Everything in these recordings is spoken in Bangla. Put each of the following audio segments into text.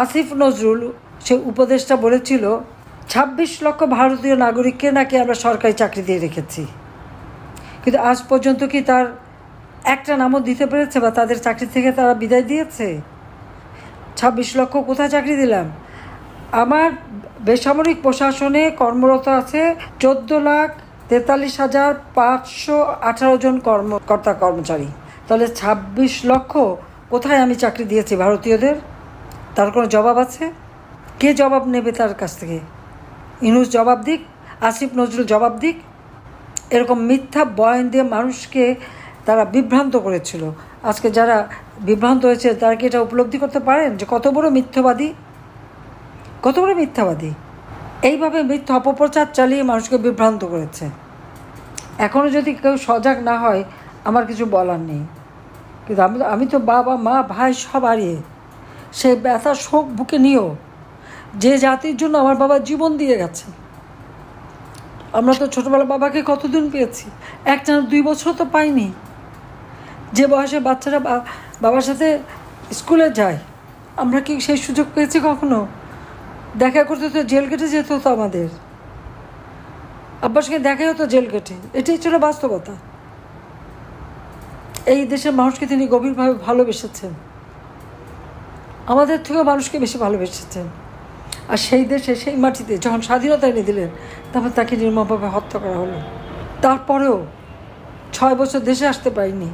আসিফ নজরুল সে উপদেষ্টা বলেছিল ২৬ লক্ষ ভারতীয় নাগরিককে নাকি আমরা সরকারি চাকরি দিয়ে রেখেছি, কিন্তু আজ পর্যন্ত কি তার একটা নামও দিতে পেরেছে বা তাদের চাকরি থেকে তারা বিদায় দিয়েছে? ২৬ লক্ষ কোথায় চাকরি দিলাম? আমার বেসামরিক প্রশাসনে কর্মরত আছে ১৪,৪৩,৫১৮ জন কর্মকর্তা কর্মচারী। তাহলে ২৬ লক্ষ কোথায় আমি চাকরি দিয়েছি ভারতীয়দের? তার কোনো জবাব আছে? কে জবাব নেবে তার কাছ থেকে? ইউনূস জবাব দিক, আসিফ নজরুল জবাব দিক। এরকম মিথ্যা বয়ান দিয়ে মানুষকে তারা বিভ্রান্ত করেছিল। আজকে যারা বিভ্রান্ত হয়েছে তারা কি এটা উপলব্ধি করতে পারেন যে কত বড় মিথ্যাবাদী, কত বড় মিথ্যাবাদী? এইভাবে মিথ্যা অপপ্রচার চালিয়ে মানুষকে বিভ্রান্ত করেছে। এখনও যদি কেউ সজাগ না হয় আমার কিছু বলার নেই, কিন্তু আমি তো বাবা মা ভাই সব হারিয়ে সেই ব্যথা শোক বুকে নিয়েও যে জাতির জন্য আমার বাবা জীবন দিয়ে গেছে। আমরা তো ছোটোবেলা বাবাকে কতদিন পেয়েছি, 1-2 বছর তো পাইনি। যে বয়সে বাচ্চারা বাবার সাথে স্কুলে যায়, আমরা কি সেই সুযোগ পেয়েছি কখনো? দেখা করতে তো জেল কেটে যেতে হতো আমাদের, আব্বার সঙ্গে দেখাই হতো জেল কেটে। এটাই ছিল বাস্তবতা। এই দেশের মানুষকে তিনি গভীরভাবে ভালোবেসেছেন, আমাদের থেকেও মানুষকে বেশি ভালোবেসেছেন। আর সেই দেশে সেই মাটিতে যখন স্বাধীনতা এনে দিলেন, তারপর তাকে নির্মমভাবে হত্যা করা হলো। তারপরেও 6 বছর দেশে আসতে পারিনি,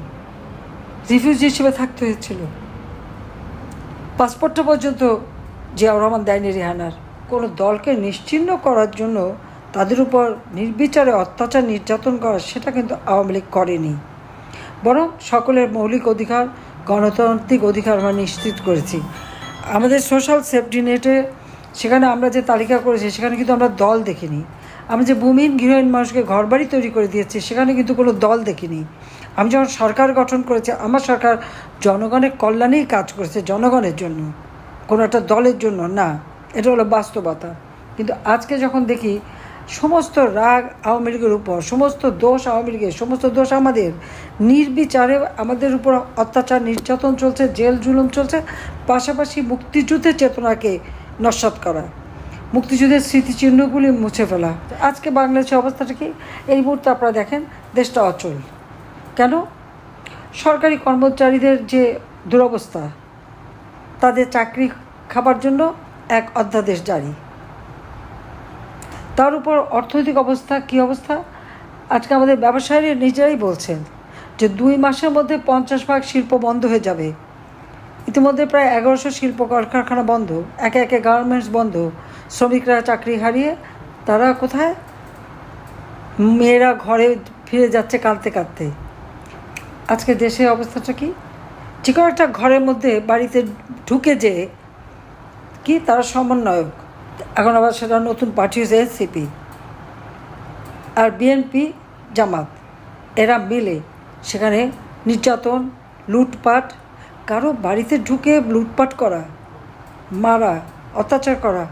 রিফিউজি হিসেবে থাকতে হয়েছিল। পাসপোর্টটা পর্যন্ত জিয়াউর রহমান দেয়নি রেহানার। কোনো দলকে নিশ্চিহ্ন করার জন্য তাদের উপর নির্বিচারে অত্যাচার নির্যাতন করা, সেটা কিন্তু আওয়ামী লীগ করেনি। বরং সকলের মৌলিক অধিকার, গণতান্ত্রিক অধিকার আমরা নিশ্চিত করেছি। আমাদের সোশ্যাল সেফটি নেটে সেখানে আমরা যে তালিকা করেছি সেখানে কিন্তু আমরা দল দেখিনি। আমরা যে ভূমিহীন গৃহহীন মানুষকে ঘরবাড়ি তৈরি করে দিয়েছি সেখানে কিন্তু কোনো দল দেখিনি। আমি যখন সরকার গঠন করেছি, আমার সরকার জনগণের কল্যাণেই কাজ করেছে, জনগণের জন্য, কোনো একটা দলের জন্য না। এটা হলো বাস্তবতা। কিন্তু আজকে যখন দেখি সমস্ত রাগ আওয়ামী লীগের উপর, সমস্ত দোষ আওয়ামী লীগের, সমস্ত দোষ আমাদের, নির্বিচারে আমাদের উপর অত্যাচার নির্যাতন চলছে, জেল জুলুম চলছে, পাশাপাশি মুক্তিযুদ্ধের চেতনাকে নস্যাৎ করা, মুক্তিযুদ্ধের স্মৃতিচিহ্নগুলি মুছে ফেলা। আজকে বাংলাদেশের অবস্থাটা কি? এই মুহূর্তে আপনারা দেখেন দেশটা অচল। কেন? সরকারি কর্মচারীদের যে দুরবস্থা, তাদের চাকরি খাবার জন্য এক অধ্যাদেশ জারি, তার উপর অর্থনৈতিক অবস্থা কী অবস্থা? আজকে আমাদের ব্যবসায়ীরা নিজেরাই বলছেন যে 2 মাসের মধ্যে 50% শিল্প বন্ধ হয়ে যাবে। ইতিমধ্যে প্রায় 1100 শিল্প কলকারখানা বন্ধ, একে একে গার্মেন্টস বন্ধ, শ্রমিকরা চাকরি হারিয়ে তারা কোথায়? মেয়েরা ঘরে ফিরে যাচ্ছে কাঁদতে কাঁদতে। আজকে দেশের অবস্থাটা কি? যে কোনো একটা ঘরের মধ্যে বাড়িতে ঢুকে যে কি তারা সমন্বয়ক, এখন আবার সেটা নতুন পার্টি হয়েছে এনসিপি আর বিএনপি জামাত, এরা মিলে সেখানে নির্যাতন, লুটপাট, কারো বাড়িতে ঢুকে লুটপাট করা, মারা, অত্যাচার করা,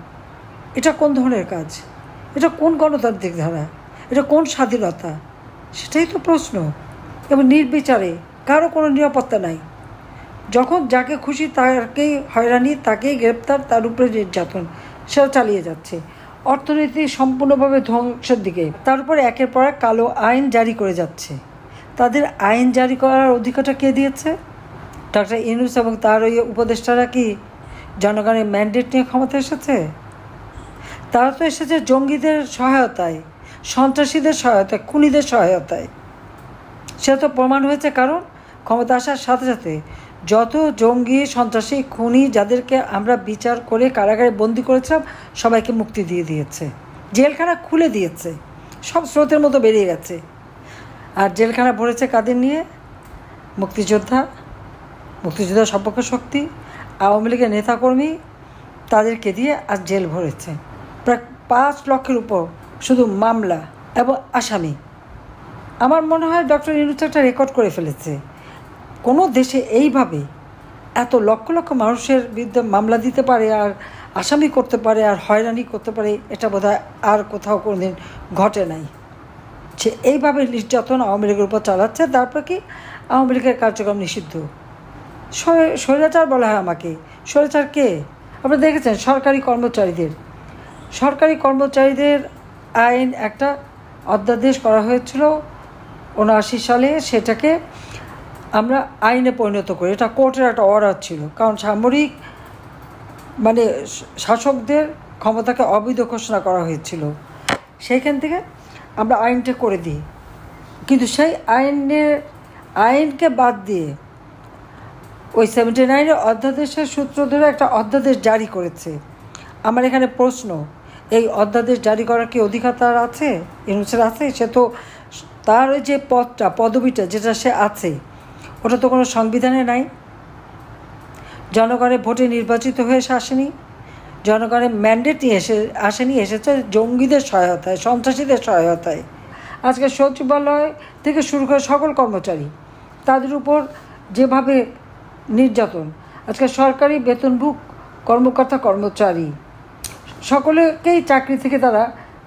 এটা কোন ধরনের কাজ? এটা কোন গণতান্ত্রিক ধারা? এটা কোন স্বাধীনতা? সেটাই তো প্রশ্ন। এবং নির্বিচারে, কারো কোনো নিরাপত্তা নাই। যখন যাকে খুশি তাকেই হয়রানি, তাকেই গ্রেপ্তার, তার উপরে নির্যাতন, সেটা চালিয়ে যাচ্ছে। অর্থনীতি সম্পূর্ণভাবে ধ্বংসের দিকে। তার উপরে একের পর এক কালো আইন জারি করে যাচ্ছে। তাদের আইন জারি করার অধিকারটা কে দিয়েছে? ডক্টর ইউনূস এবং তার ওই উপদেষ্টারা কি জনগণের ম্যান্ডেট নিয়ে ক্ষমতা এসেছে? তারা তো এসেছে জঙ্গিদের সহায়তায়, সন্ত্রাসীদের সহায়তায়, খুনিদের সহায়তায়। সেটা তো প্রমাণ হয়েছে। কারণ ক্ষমতা আসার সাথে সাথে যত জঙ্গি, সন্ত্রাসী, খুনি যাদেরকে আমরা বিচার করে কারাগারে বন্দি করেছিলাম সবাইকে মুক্তি দিয়ে দিয়েছে, জেলখানা খুলে দিয়েছে, সব স্রোতের মতো বেরিয়ে গেছে। আর জেলখানা ভরেছে কাদের নিয়ে? মুক্তিযোদ্ধা, মুক্তিযোদ্ধা সপক্ষ শক্তি, আওয়ামী লীগের নেতাকর্মী, তাদেরকে দিয়ে আজ জেল ভরেছে। প্রায় 5 লক্ষের উপর শুধু মামলা এবং আসামি। আমার মনে হয় ডক্টর ইউনূস একটা রেকর্ড করে ফেলেছে। কোনো দেশে এইভাবে এত লক্ষ লক্ষ মানুষের বিরুদ্ধে মামলা দিতে পারে আর আসামি করতে পারে আর হয়রানি করতে পারে, এটা বোধহয় আর কোথাও কোনোদিন ঘটে নাই। সে এইভাবে নির্যাতন আওয়ামী লীগের উপর চালাচ্ছে। তারপর কি? আওয়ামী লীগের কার্যক্রম নিষিদ্ধ। স্বৈরাচার বলা হয় আমাকে। স্বৈরাচার কে? আপনারা দেখেছেন সরকারি কর্মচারীদের আইন একটা অধ্যাদেশ করা হয়েছিল 79 সালে, সেটাকে আমরা আইনে পরিণত করি। এটা কোর্টের একটা অর্ডার ছিল, কারণ সামরিক মানে শাসকদের ক্ষমতাকে অবৈধ ঘোষণা করা হয়েছিল। সেইখান থেকে আমরা আইনটা করে দিই, কিন্তু সেই আইনকে বাদ দিয়ে ওই 79 অধ্যাদেশের সূত্র ধরে একটা অধ্যাদেশ জারি করেছে। আমার এখানে প্রশ্ন, এই অধ্যাদেশ জারি করার কি অধিকার তার আছে? ইউনূসের আছে? সে তো তার ওই যে পদবিটা যেটা সে আছে, ওটা তো কোনো সংবিধানে নাই। জনগণের ভোটে নির্বাচিত হয়ে সে আসেনি, জনগণের ম্যান্ডেট নিয়ে আসেনি, এসেছে জঙ্গিদের সহায়তায়, সন্ত্রাসীদের সহায়তায়। আজকে সচিবালয় থেকে শুরু করে সকল কর্মচারী, তাদের উপর যেভাবে নির্যাতন, আজকে সরকারি বেতনভুক কর্মকর্তা কর্মচারী সকলেকেই চাকরি থেকে তারা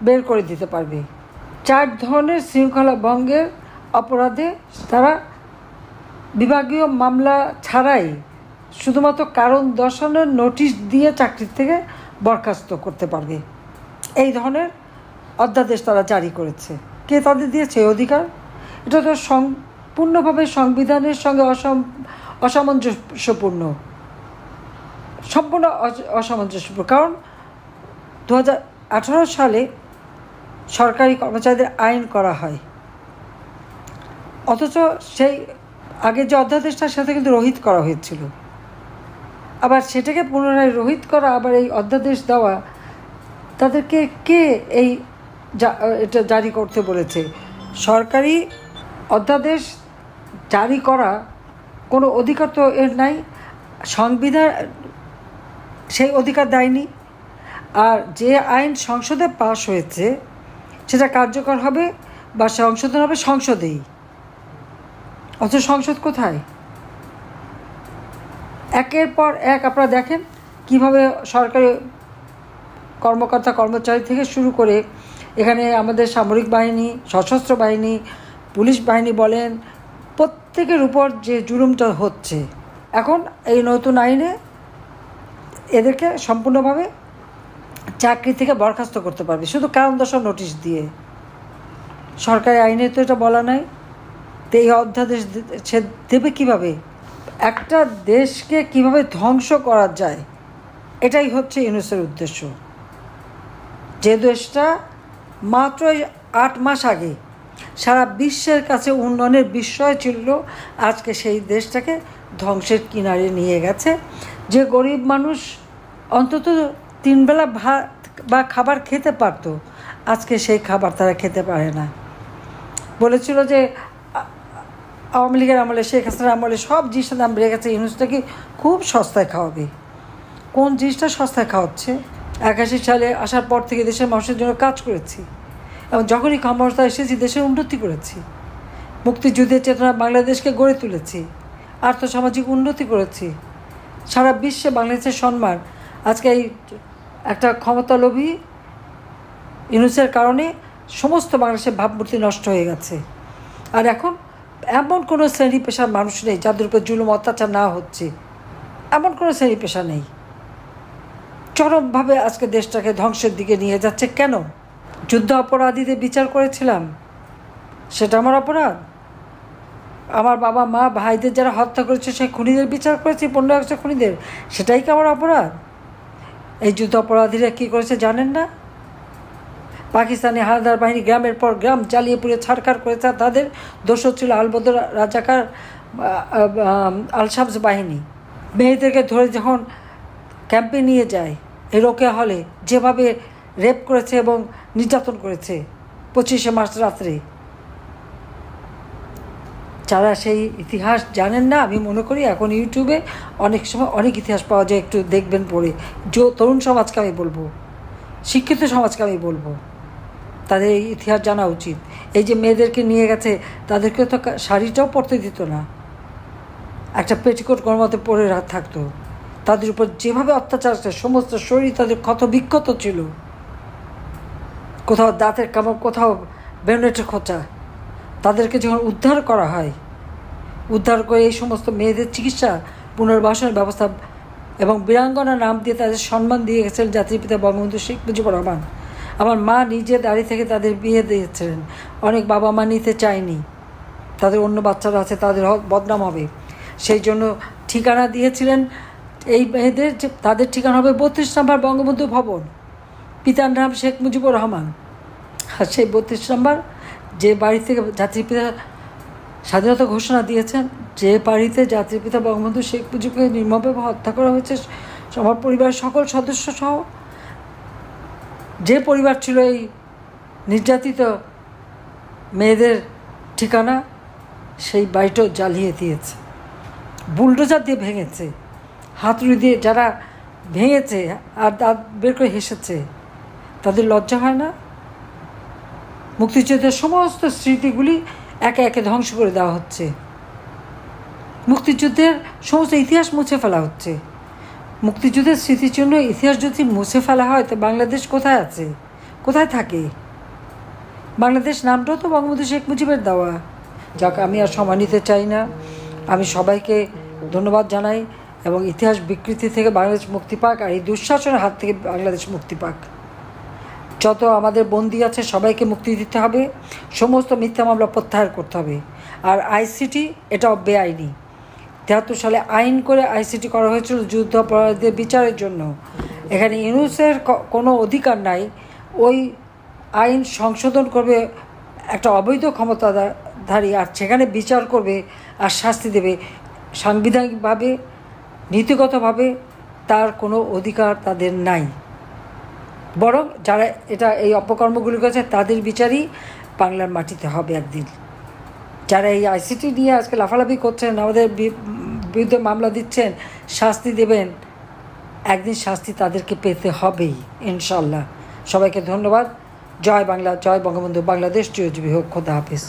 বের করে দিতে পারবে। 4 ধরনের শৃঙ্খলা ভঙ্গের অপরাধে তারা বিভাগীয় মামলা ছাড়াই শুধুমাত্র কারণ দর্শানোর নোটিশ দিয়ে চাকরি থেকে বরখাস্ত করতে পারবে। এই ধরনের অধ্যাদেশ তারা জারি করেছে। কে তাদের দিয়েছে অধিকার? এটা তো সম্পূর্ণভাবে সংবিধানের সঙ্গে অসামঞ্জস্যপূর্ণ, সম্পূর্ণ অসামঞ্জস্যপূর্ণ। কারণ 2018 সালে সরকারি কর্মচারীদের আইন করা হয়, অথচ সেই আগে যে অধ্যাদেশটা সেটা কিন্তু রহিত করা হয়েছিল। আবার সেটাকে পুনরায় রহিত করা, আবার এই অধ্যাদেশ দেওয়া, তাদেরকে কে এটা জারি করতে বলেছে? সরকারি অধ্যাদেশ জারি করা কোনো অধিকার তো এর নাই, সংবিধান সেই অধিকার দেয়নি। আর যে আইন সংসদে পাশ হয়েছে সেটা কার্যকর হবে বা সংশোধন হবে সংসদেই, অথচ সংসদ কোথায়? একের পর এক আপনারা দেখেন কিভাবে সরকারি কর্মকর্তা কর্মচারী থেকে শুরু করে এখানে আমাদের সামরিক বাহিনী, সশস্ত্র বাহিনী, পুলিশ বাহিনী বলেন, প্রত্যেকের উপর যে জুলুমটা হচ্ছে, এখন এই নতুন আইনে এদেরকে সম্পূর্ণভাবে চাকরি থেকে বরখাস্ত করতে পারবে শুধু কারণ দর্শানোর নোটিশ দিয়ে। সরকারি আইনে তো এটা বলা নাই, তো এই অধ্যাদেশ সে দেবে কীভাবে? একটা দেশকে কিভাবে ধ্বংস করা যায়, এটাই হচ্ছে ইউনূসের উদ্দেশ্য। যে দেশটা মাত্র 8 মাস আগে সারা বিশ্বের কাছে উন্নয়নের বিষয় ছিল, আজকে সেই দেশটাকে ধ্বংসের কিনারে নিয়ে গেছে। যে গরিব মানুষ অন্তত 3 বেলা ভাত বা খাবার খেতে পারতো, আজকে সেই খাবার তারা খেতে পারে না। বলেছিল যে আওয়ামী লীগের আমলে, শেখ হাসিনার আমলে সব জিনিসের দাম বেড়ে গেছে, ইউনূসটাকে খুব সস্তায় খাওয়াবে। কোন জিনিসটা সস্তায় খাওয়াচ্ছে? 81 সালে আসার পর থেকে দেশের মানুষের জন্য কাজ করেছি, এবং যখনই ক্ষমতা এসেছি দেশের উন্নতি করেছি, মুক্তিযুদ্ধের চেতনা বাংলাদেশকে গড়ে তুলেছি, আর্থসামাজিক উন্নতি করেছি, সারা বিশ্বে বাংলাদেশের সম্মান। আজকে এই একটা ক্ষমতালোভী ইউনূসের কারণে সমস্ত বাংলাদেশের ভাবমূর্তি নষ্ট হয়ে গেছে। আর এখন এমন কোনো শ্রেণী পেশার মানুষ নেই যাদের উপর জুলুম অত্যাচার না হচ্ছে, এমন কোনো শ্রেণী পেশা নেই। চরমভাবে আজকে দেশটাকে ধ্বংসের দিকে নিয়ে যাচ্ছে। কেন? যুদ্ধ অপরাধীদের বিচার করেছিলাম, সেটা আমার অপরাধ? আমার বাবা মা ভাইদের যারা হত্যা করেছে সেই খুনিদের বিচার করেছি, 15 আগস্টের খুনিদের, সেটাই কি আমার অপরাধ? এই যুদ্ধ অপরাধীরা কী করেছে জানেন না? পাকিস্তানি হানাদার বাহিনী গ্রামের পর গ্রাম জ্বালিয়ে পুড়ে ছাড়খাড় করেছে। তাদের দোষর ছিল আলবদর রাজাকার আল-শামস বাহিনী। মেয়েদেরকে ধরে যখন ক্যাম্পে নিয়ে যায়, এই রোকেয়া হলে যেভাবে রেপ করেছে এবং নির্যাতন করেছে 25শে মার্চ রাত্রে। যারা সেই ইতিহাস জানেন না, আমি মনে করি এখন ইউটিউবে অনেক সময় অনেক ইতিহাস পাওয়া যায়, একটু দেখবেন পড়ে। তরুণ সমাজকে আমি বলবো, শিক্ষিত সমাজকে আমি বলবো, তাদের এই ইতিহাস জানা উচিত। এই যে মেয়েদেরকে নিয়ে গেছে, তাদেরকে তো শাড়িটাও পরতে দিত না, একটা পেটিকোট গরমাতে পরে থাকতো। তাদের উপর যেভাবে অত্যাচার আছে, সমস্ত শরীর তাদের ক্ষত বিক্ষত ছিল, কোথাও দাঁতের কামড়, কোথাও বেনেটের খোঁচা। তাদেরকে যখন উদ্ধার করা হয়, উদ্ধার করে এই সমস্ত মেয়েদের চিকিৎসা পুনর্বাসনের ব্যবস্থা এবং বীরাঙ্গনা নাম দিয়ে তাদের সম্মান দিয়ে গেছিলেন জাতির পিতা বঙ্গবন্ধু শেখ মুজিবুর রহমান। আমার মা নিজে দাঁড়িয়ে থেকে তাদের বিয়ে দিয়েছিলেন। অনেক বাবা মা নিতে চায়নি, তাদের অন্য বাচ্চারা আছে, তাদের বদনাম হবে, সেই জন্য ঠিকানা দিয়েছিলেন এই মেয়েদের যে তাদের ঠিকানা হবে 32 নম্বর বঙ্গবন্ধু ভবন, পিতার নাম শেখ মুজিবুর রহমান। আর সেই 32 নম্বর যে বাড়ি থেকে জাতির পিতা স্বাধীনতা ঘোষণা দিয়েছেন, যে বাড়িতে জাতির পিতা বঙ্গবন্ধু শেখ মুজিবকে নির্মমভাবে হত্যা করা হয়েছে আমার পরিবারের সকল সদস্য সহ, যে পরিবার ছিল এই নির্যাতিত মেয়েদের ঠিকানা, সেই বাড়িটাও জ্বালিয়ে দিয়েছে, বুলডোজার দিয়ে ভেঙেছে, হাতুড়ি দিয়ে যারা ভেঙেছে আর দাঁত বের করে হেসেছে, তাদের লজ্জা হয় না? মুক্তিযুদ্ধের সমস্ত স্মৃতিগুলি একে একে ধ্বংস করে দেওয়া হচ্ছে, মুক্তিযুদ্ধের সমস্ত ইতিহাস মুছে ফেলা হচ্ছে। মুক্তিযুদ্ধের স্মৃতির জন্য ইতিহাস যদি মুছে ফেলা হয় তো বাংলাদেশ কোথায় আছে, কোথায় থাকে? বাংলাদেশ নামটাও তো বঙ্গবন্ধু শেখ মুজিবের দেওয়া। যাক, আমি আর সময় নিতে চাই না। আমি সবাইকে ধন্যবাদ জানাই এবং ইতিহাস বিকৃতি থেকে বাংলাদেশ মুক্তি পাক, আর এই দুঃশাসনের হাত থেকে বাংলাদেশ মুক্তি পাক। যত আমাদের বন্দী আছে সবাইকে মুক্তি দিতে হবে, সমস্ত মিথ্যা মামলা প্রত্যাহার করতে হবে। আর আইসিটি এটাও বেআইনি। 73 সালে আইন করে আইসিটি করা হয়েছিল যুদ্ধ অপরাধীদের বিচারের জন্য। এখানে ইউনূসের কোনো অধিকার নাই ওই আইন সংশোধন করবে একটা অবৈধ ক্ষমতাধারী, আর সেখানে বিচার করবে আর শাস্তি দেবে সাংবিধানিকভাবে, নীতিগতভাবে তার কোনো অধিকার তাদের নাই। বরং যারা এই অপকর্মগুলি করেছে তাদের বিচারই বাংলার মাটিতে হবে একদিন। যারা এই আইসিটি নিয়ে আজকে লাফালাফি করছেন, আমাদের বিরুদ্ধে মামলা দিচ্ছেন, শাস্তি দেবেন, একদিন শাস্তি তাদেরকে পেতে হবেই ইনশাল্লাহ। সবাইকে ধন্যবাদ। জয় বাংলা, জয় বঙ্গবন্ধু, বাংলাদেশ চিরজীবী হোক। খোদা হাফিজ।